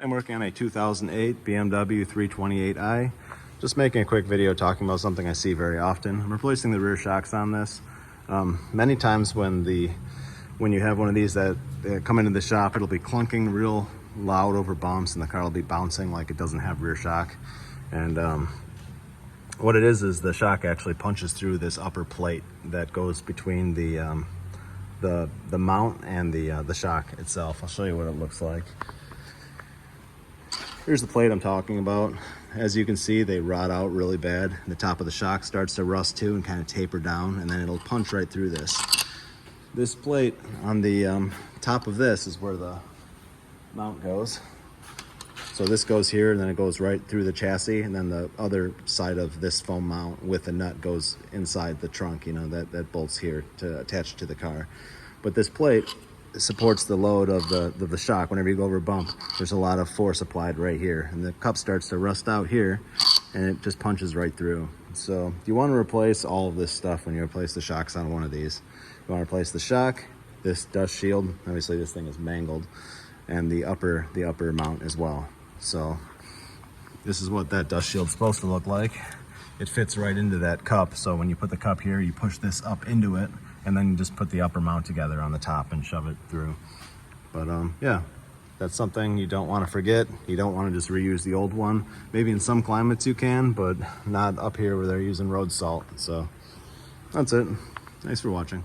I'm working on a 2008 BMW 328i. Just making a quick video talking about something I see very often. I'm replacing the rear shocks on this. Many times when you have one of these that come into the shop, it'll be clunking real loud over bumps and the car will be bouncing like it doesn't have rear shock. And what it is the shock actually punches through this upper plate that goes between the mount and the shock itself. I'll show you what it looks like. Here's the plate I'm talking about. As you can see, they rot out really bad. The top of the shock starts to rust too and kind of taper down, and then it'll punch right through this. This plate on the top of this is where the mount goes. So this goes here, and then it goes right through the chassis, and then the other side of this foam mount with the nut goes inside the trunk, you know, that bolts here to attach to the car. But this plate supports the load of the shock. Whenever you go over a bump, there's a lot of force applied right here, and the cup starts to rust out here, and it just punches right through. So you want to replace all of this stuff when you replace the shocks on one of these. You want to replace the shock, this dust shield, obviously this thing is mangled, and the upper mount as well. So this is what that dust shield's supposed to look like. It fits right into that cup, so when you put the cup here, you push this up into it, and then you just put the upper mount together on the top and shove it through. But yeah, that's something you don't want to forget. You don't want to just reuse the old one. Maybe in some climates you can, but not up here where they're using road salt. So that's it. Thanks for watching.